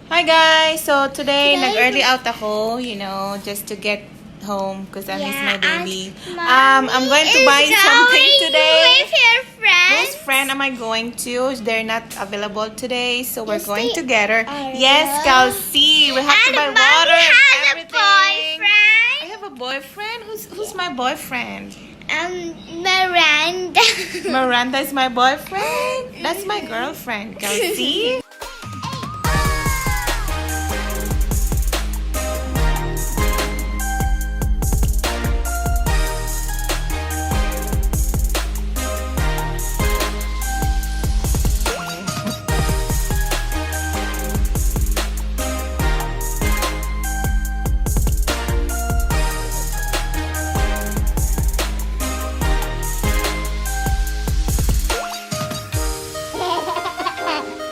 Hi guys! So today, nag-early out ako, just to get home because I miss my baby. I'm going to buy something today. With your friends? Whose friend am I going to? They're not available today, so we're Yes, going they together. are. Yes, Kelsey, we have to buy And water Mommy and has everything. a boyfriend. I have a boyfriend. Who's my boyfriend? Miranda. Miranda is my boyfriend. That's my girlfriend, Kelsey.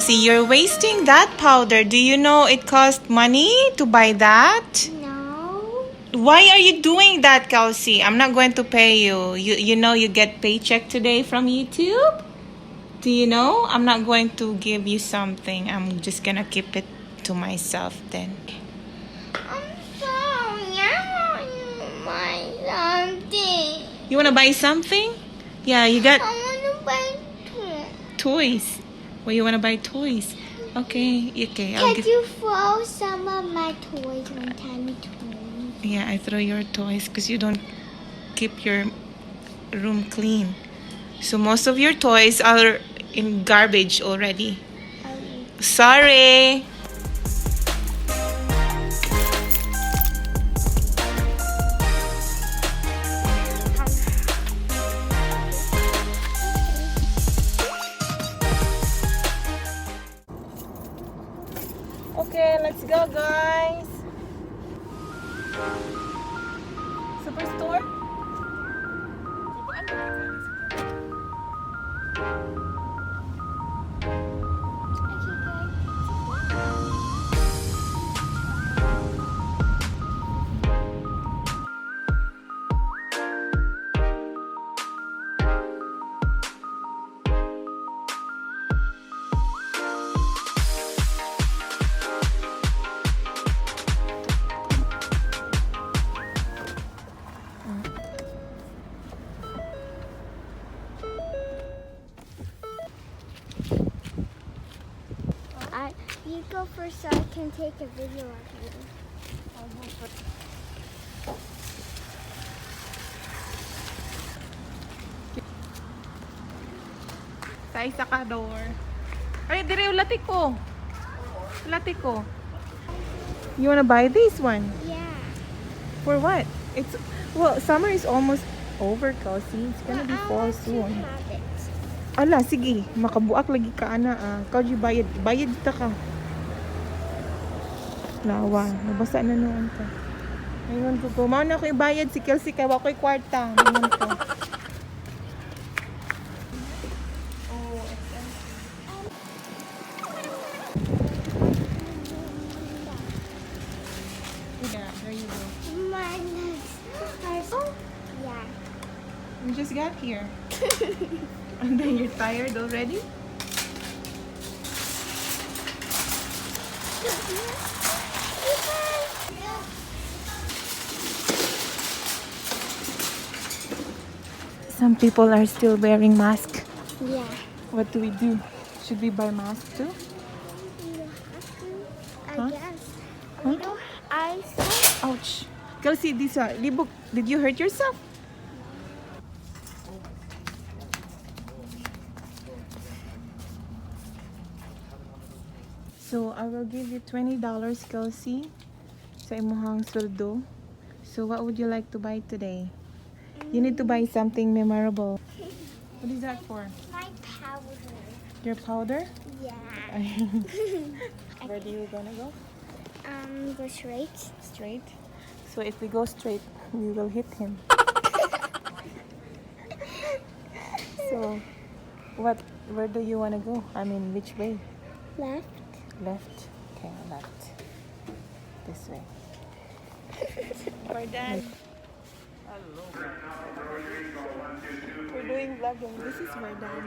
See, you're wasting that powder. Do you know it costs money to buy that? No. Why are you doing that, Kelsey? I'm not going to pay you. You know you get paycheck today from YouTube? Do you know? I'm not going to give you something. I'm just gonna keep it to myself then. I'm sorry. I want to buy something. You wanna buy something? Yeah, you got I want to buy toys. Well, you wanna buy toys? Okay, Can you throw some of my toys, my tiny toys? Yeah, I throw your toys because you don't keep your room clean. So most of your toys are in garbage already. Sorry. Okay, let's go, guys. Superstore? You go first so I can take a video of you. Sa isa ka door. Ay, dire yung lati ko. Lati ko. You wanna buy this one? Yeah. For what? Well, summer is almost over, Kelsey. It's gonna be fall soon. Ala, sige. Makabuak lagi ka, ana. Kau di bayad. Bayad kita ka. Lawa. Nabasa na noon ka. Ngayon ko. Kumaw na ako ibayad. Si Kelsey kaya ako'y kwarta. Ngayon ko. Yeah, there you go. My legs are so... Yeah. We just got here. And then you're tired already? Some people are still wearing masks. Yeah. What do we do? Should we buy masks too? You have to, I Huh? guess. Huh? You know, I saw... Ouch. Kelsey, Libok, did you hurt yourself? So, I will give you $20, Kelsey, sa imuhang sweldo. So, what would you like to buy today? You need to buy something memorable. What is that for? My powder. Your powder? Yeah. Where do you gonna go? Go straight. Straight. So, if we go straight, we will hit him. So, where do you want to go? I mean, which way? Left. Left? Okay, left. This way. We're done. We're doing vlogging. This is Verdan.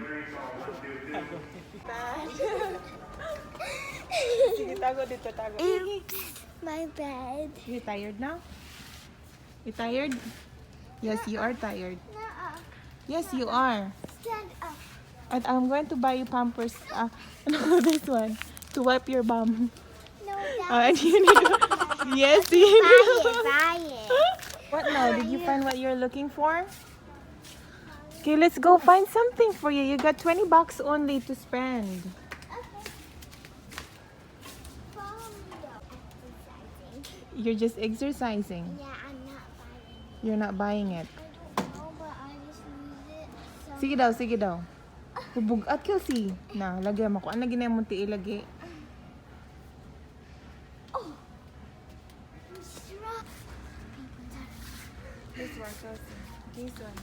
Sige, tago dito, tago. Oops, my bad. You tired now? You tired? Yes, you are tired. Nuh-uh. Yes, you are. Stand up. And I'm going to buy you Pampers. No, this one. To wipe your bum. No, And you need to... Yes, you need buy it. What now? Did you find what you're looking for? Okay, let's go find something for you. You got 20 bucks only to spend. Okay. Follow me though. Exercising. You're just exercising. Yeah, I'm not buying it. You're not buying it. I don't know, but I just need it. So Sige daw, sige daw. Hubog at Kelsey. Na, lagyan mo ko. Ano ginay mo ti ilagay? Oh. I'm strong. This one, Kelsey. This one.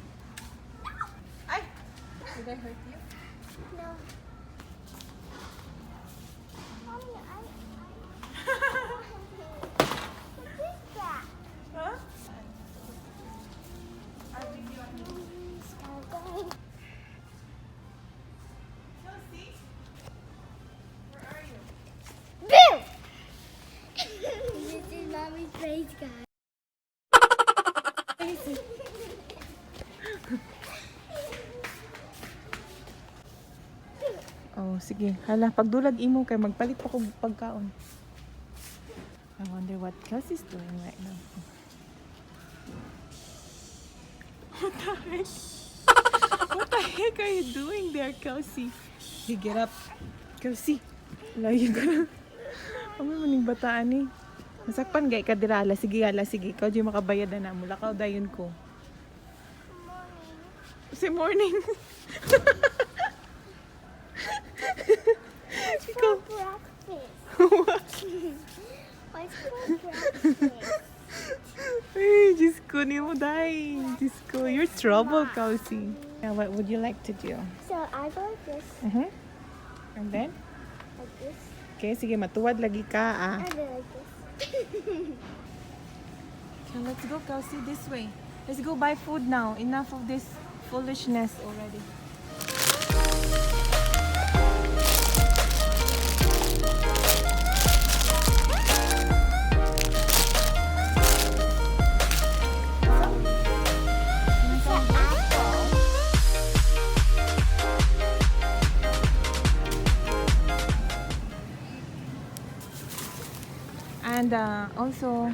Ay! Did I hurt you? No. Mommy, what is that? Huh? Start going. Kelsey? Where are you? Boom! This is Mommy's face, guys. Oh, sige. Hala, pagdulag imo kay magpalit pa ko pagkaon. I wonder what Kelsey's doing right now. What the heck? What the heck are you doing there, Kelsey? You get up. Kelsey. Layo ka na. Ang maning bataan eh. Masakpan gay ka dirala. Sige, hala, sige. Ikaw di makabayad na na. Mula ka dayon ko. Si morning. For breakfast. What's for breakfast? Ay, Diyos ko, ni mo dahi. Diyos ko, you're trouble, Kelsey. Now, what would you like to do? So I go like this, And then? like this, Okay, sige, matuwad lagi ka, ah. and then like this. Okay, let's go, Kelsey, this way. Let's go buy food now. Enough of this foolishness already. It's an apple. And also,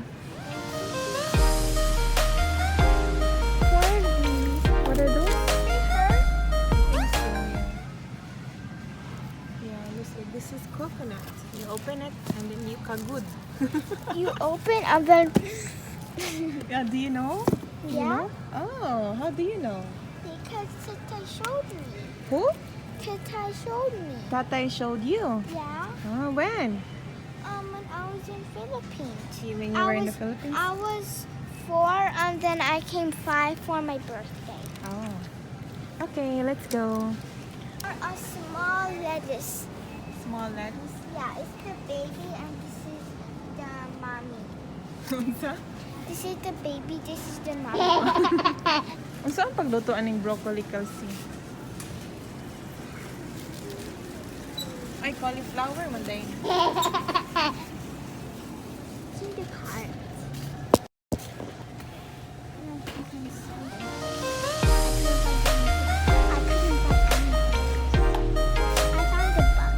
what are those? Yeah, looks like this is coconut. You open it and then you kagud. You open and then Yeah, do you know? Do you Yeah. know? Oh, how do you know? because Tita showed me. Who? Tita showed me. Tatay showed you. Yeah. Oh, when? When I was in Philippines. You mean you were in the Philippines? I was 4 and then I came 5 for my birthday. Oh. Okay, let's go. Or a small lettuce. Small lettuce. Yeah, it's the baby and this is the mommy. Unsa? This is the baby, this is the mommy. Unsa ang paglutoan ng broccoli, Kelsey? Ay, cauliflower man day. It's in the cart. I found the bug.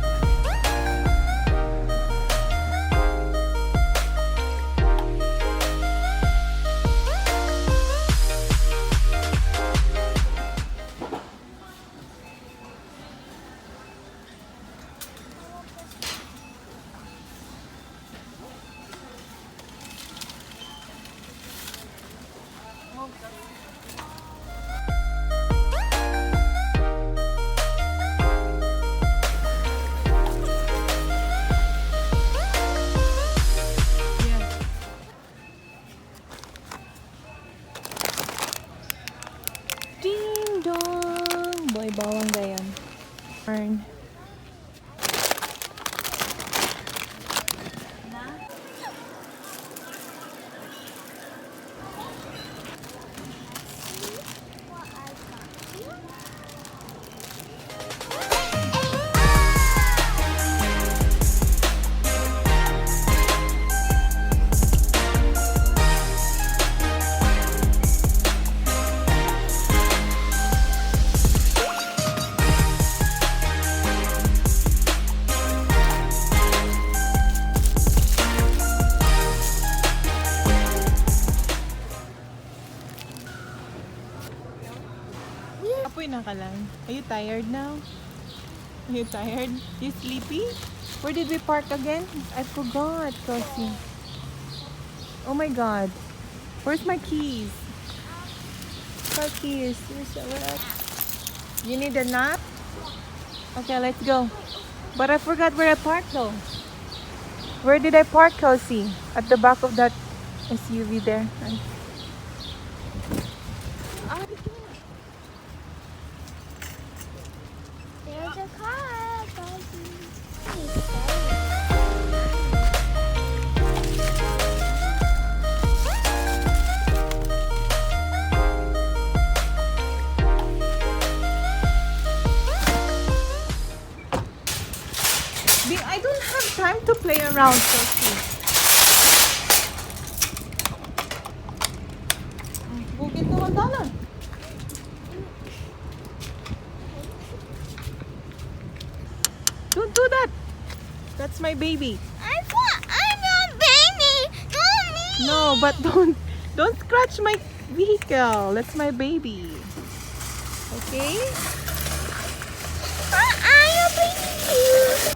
ka lang. Are you tired now? Are you tired? You sleepy? Where did we park again? I forgot, Kelsey. Oh my god. Where's my keys? My keys. You need a nap? Okay, let's go. But I forgot where I parked though. Where did I park, Kelsey? At the back of that SUV there. There's a car, Daddy. I don't have time to play around, Kelsey. Go get the $1. Don't do that. That's my baby. I'm a baby. Not me. No, but don't scratch my vehicle. That's my baby. Okay? I'm a baby.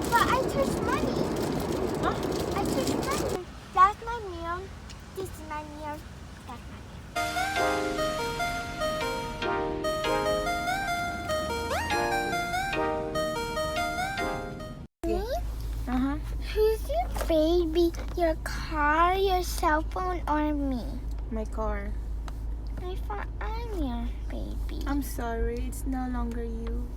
But I touched money. Huh? I touched money. That's my meal. This is my meal. That's my meal. Me? Uh-huh. Who's your baby? Your car, your cell phone, or me? My car. I thought I'm your baby. I'm sorry. It's no longer you.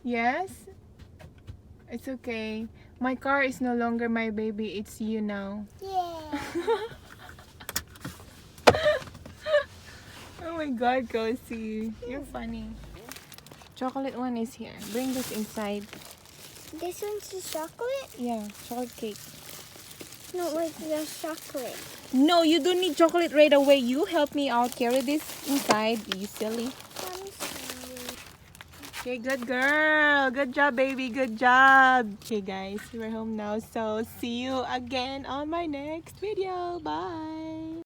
Yes? It's okay. My car is no longer my baby. It's you now. Yeah. Oh my god, Kelsey. You're funny. Chocolate one is here. Bring this inside. This one's the chocolate? Yeah, chocolate cake. No, like the chocolate. No, you don't need chocolate right away. You help me out. Carry this inside. You silly. I'm sorry. Okay, good girl. Good job, baby. Good job. Okay, guys. We're home now. So, see you again on my next video. Bye.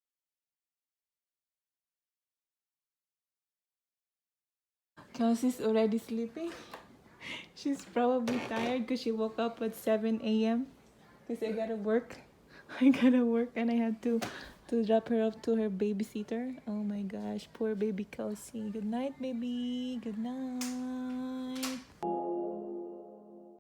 Kelsey's already sleeping. She's probably tired because she woke up at 7 a.m. Because I gotta work. I gotta work and I had to drop her off to her babysitter. Oh my gosh, poor baby Kelsey. Good night, baby. Good night.